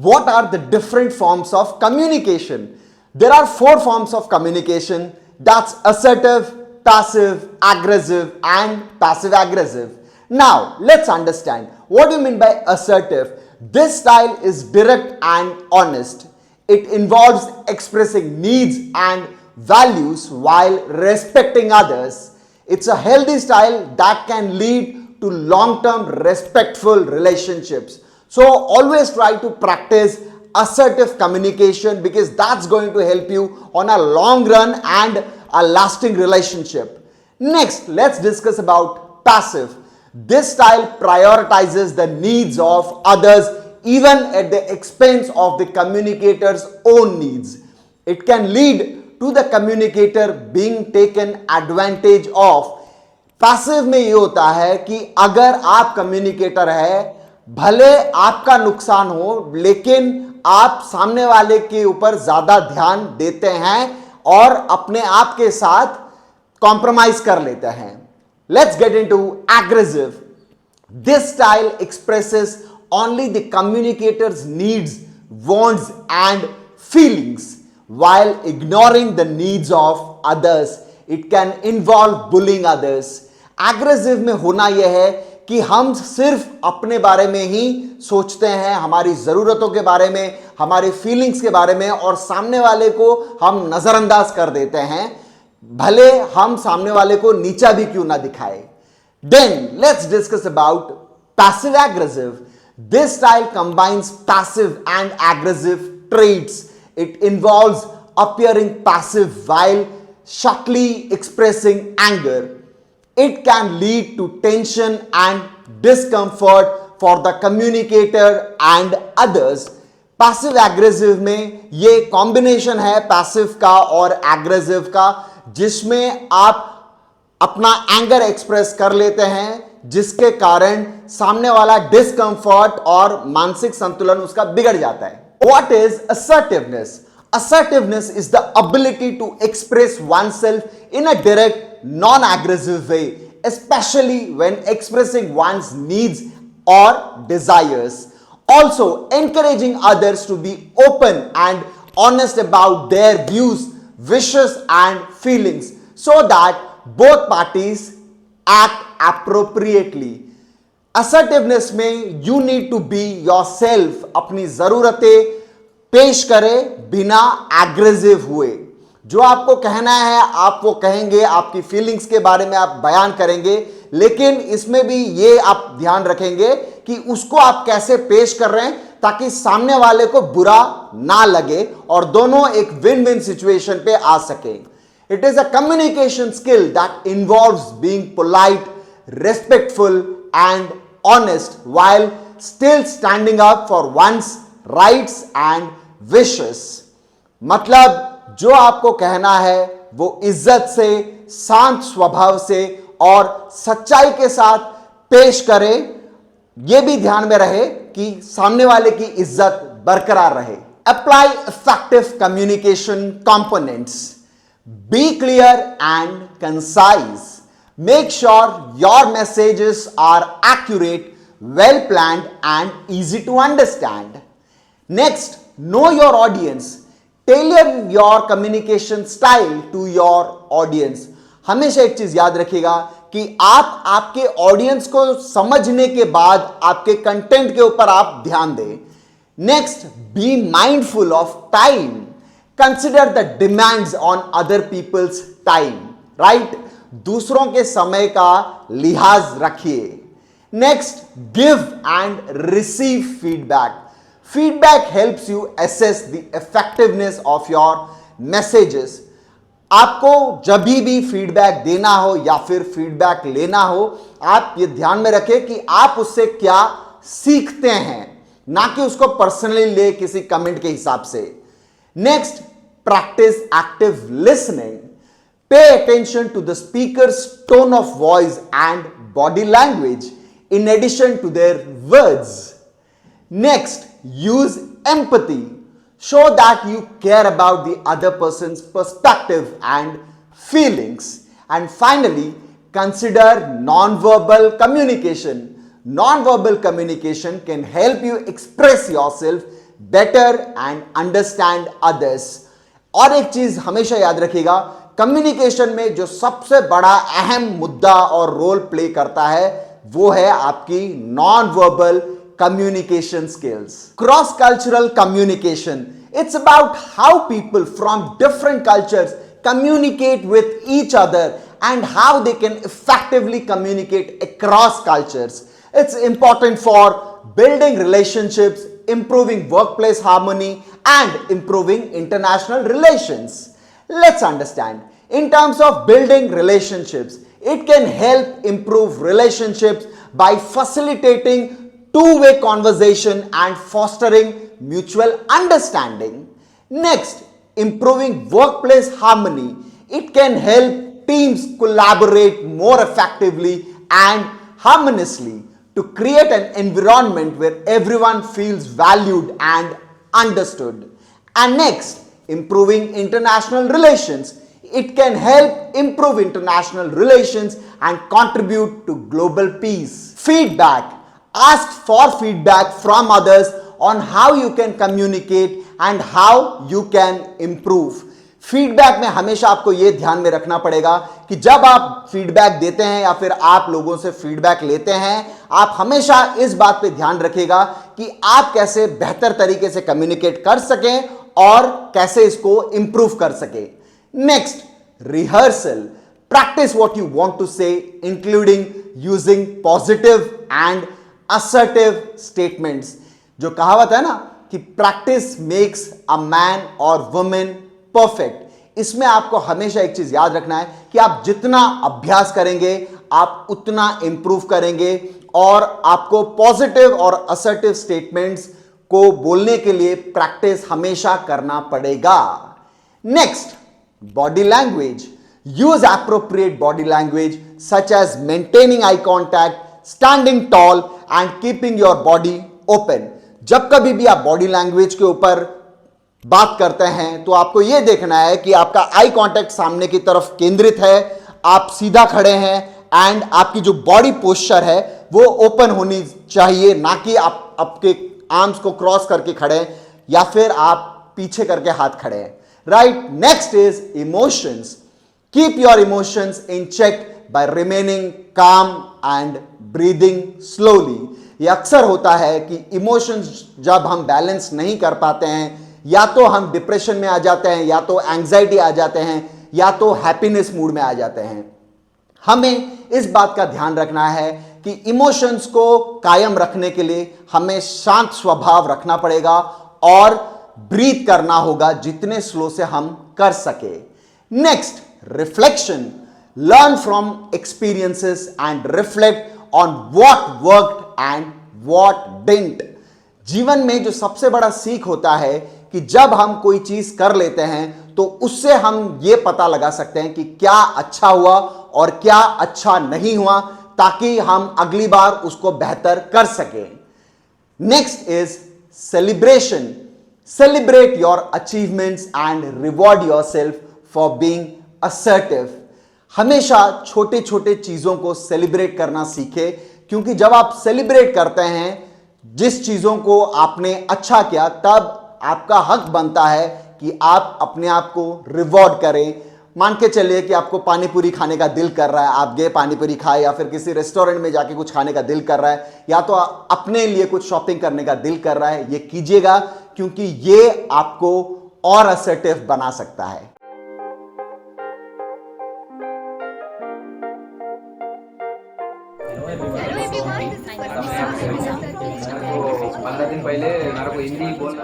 What are the different forms of communication? There are four forms of communication, that's assertive, passive, aggressive, and passive aggressive. Now, let's understand. What do you mean by assertive? This style is direct and honest. It involves expressing needs and values while respecting others. It's a healthy style that can lead to long-term respectful relationships. So always try to practice assertive communication because that's going to help you on a long run and a lasting relationship. Next, let's discuss about passive. This style prioritizes the needs of others even at the expense of the communicator's own needs. It can lead to the communicator being taken advantage of. Passive में ये होता है कि अगर आप communicator है, भले आपका नुकसान हो लेकिन आप सामने वाले के ऊपर ज्यादा ध्यान देते हैं और अपने आप के साथ कॉम्प्रोमाइज कर लेते हैं. Let's get into aggressive. This style expresses only the communicator's needs, wants, and feelings while ignoring the needs of others. It can involve bullying others. Aggressive में होना यह है कि हम सिर्फ अपने बारे में ही सोचते हैं, हमारी ज़रूरतों के बारे में, हमारी फीलिंग्स के बारे में, और सामने वाले को हम नज़रअंदाज कर देते हैं, भले हम सामने वाले को नीचा भी क्यों ना दिखाए. Then let's discuss about passive aggressive. This style combines passive and aggressive traits. It involves appearing passive while subtly expressing anger. It can lead to tension and discomfort for the communicator and others. Passive aggressive में ये combination है passive का और aggressive का, जिसमें आप अपना anger express कर लेते हैं जिसके कारण सामने वाला डिस्कंफर्ट और मानसिक संतुलन उसका बिगड़ जाता है. What is assertiveness? Assertiveness is the ability to express oneself in a direct, non-aggressive way, especially when expressing one's needs or desires. Also, encouraging others to be open and honest about their views, wishes, and feelings so that both parties act appropriately. Assertiveness में you need to be yourself. अपनी ज़रूरतें पेश करें बिना aggressive हुए. जो आपको कहना है आप वो कहेंगे, आपकी फीलिंग्स के बारे में आप बयान करेंगे, लेकिन इसमें भी ये आप ध्यान रखेंगे कि उसको आप कैसे पेश कर रहे हैं ताकि सामने वाले को बुरा ना लगे और दोनों एक विन विन सिचुएशन पे आ सके. It is a communication skill that involves being polite, respectful, and honest while still standing up for one's rights and wishes. मतलब जो आपको कहना है वो इज्जत से, शांत स्वभाव से और सच्चाई के साथ पेश करें. यह भी ध्यान में रहे कि सामने वाले की इज्जत बरकरार रहे. Apply effective communication components. Be clear and concise. Make sure your messages are accurate, well planned, and easy to understand. Next, know your audience. Tailor your communication style to your audience. हमेशा एक चीज याद रखिएगा कि आप आपके audience को समझने के बाद आपके कंटेंट के ऊपर आप ध्यान दें. Next, be mindful of time. Consider the demands on other people's time, right? दूसरों के समय का लिहाज रखिए. Next, give and receive feedback. Feedback helps you assess the effectiveness of your messages. आपको जब भी फीडबैक देना हो या फिर फीडबैक लेना हो, आप ये ध्यान में रखें कि आप उससे क्या सीखते हैं, ना कि उसको पर्सनली ले किसी कमेंट के हिसाब से. Next, practice active listening. Pay attention to the speaker's tone of voice and body language in addition to their words. Next, use empathy. Show that you care about the other person's perspective and feelings. And finally, consider non-verbal communication. Non-verbal communication can help you express yourself better and understand others. और एक चीज हमेशा याद रखिएगा, communication में जो सबसे बड़ा अहम मुद्दा और रोल प्ले करता है वो है आपकी non verbal communication skills. Cross-cultural communication. It's about how people from different cultures communicate with each other and how they can effectively communicate across cultures. It's important for building relationships, improving workplace harmony, and improving international relations. Let's understand. In terms of building relationships, it can help improve relationships by facilitating two-way conversation and fostering mutual understanding. Next, improving workplace harmony. It can help teams collaborate more effectively and harmoniously to create an environment where everyone feels valued and understood. And next, improving international relations. It can help improve international relations and contribute to global peace. Feedback. Ask for feedback from others on how you can communicate and how you can improve. Feedback में हमेशा आपको यह ध्यान में रखना पड़ेगा कि जब आप फीडबैक देते हैं या फिर आप लोगों से फीडबैक लेते हैं, आप हमेशा इस बात पे ध्यान रखिएगा कि आप कैसे बेहतर तरीके से कम्युनिकेट कर सकें और कैसे इसको इंप्रूव कर सकें. Next, rehearsal. Practice what you want to say, including using positive and assertive statements. जो कहावत है ना कि प्रैक्टिस मेक्स अ मैन और वुमेन परफेक्ट, इसमें आपको हमेशा एक चीज याद रखना है कि आप जितना अभ्यास करेंगे आप उतना इंप्रूव करेंगे और आपको पॉजिटिव और असर्टिव स्टेटमेंट्स को बोलने के लिए प्रैक्टिस हमेशा करना पड़ेगा. Next, body language. Use appropriate body language such as maintaining eye contact, standing tall and keeping your body open. जब कभी भी आप बॉडी लैंग्वेज के ऊपर बात करते हैं तो आपको यह देखना है कि आपका आई कांटेक्ट सामने की तरफ केंद्रित है, आप सीधा खड़े हैं एंड आपकी जो बॉडी पोस्चर है वो ओपन होनी चाहिए, ना कि आप आपके आर्म्स को क्रॉस करके खड़े हैं या फिर आप पीछे करके हाथ खड़े हैं. Right. Next is emotions. Keep your emotions in check by remaining calm and breathing slowly. ये अक्सर होता है कि इमोशंस जब हम बैलेंस नहीं कर पाते हैं, या तो हम डिप्रेशन में आ जाते हैं, या तो एंजाइटी आ जाते हैं, या तो हैप्पीनेस मूड में आ जाते हैं. हमें इस बात का ध्यान रखना है कि इमोशंस को कायम रखने के लिए हमें शांत स्वभाव रखना पड़ेगा और ब्रीथ करना होगा जितने स्लो से हम कर सके. Next, reflection. Learn from experiences and reflect on what worked and what didn't. जीवन में जो सबसे बड़ा सीख होता है कि जब हम कोई चीज कर लेते हैं तो उससे हम ये पता लगा सकते हैं कि क्या अच्छा हुआ और क्या अच्छा नहीं हुआ, ताकि हम अगली बार उसको बेहतर कर सकें. Next is celebration. Celebrate your achievements and reward yourself for being assertive. हमेशा छोटे छोटे चीजों को सेलिब्रेट करना सीखे, क्योंकि जब आप सेलिब्रेट करते हैं जिस चीजों को आपने अच्छा किया, तब आपका हक बनता है कि आप अपने आप को रिवॉर्ड करें. मान के चलिए कि आपको पानी पूरी खाने का दिल कर रहा है, आप गए पानी पूरी खाए, या फिर किसी रेस्टोरेंट में जाके कुछ खाने का दिल कर रहा है, या तो अपने लिए कुछ शॉपिंग करने का दिल कर रहा है. ये कीजिएगा क्योंकि ये आपको और असर्टिव बना सकता है. 15 दिन पहले मेरे को हिंदी बोलना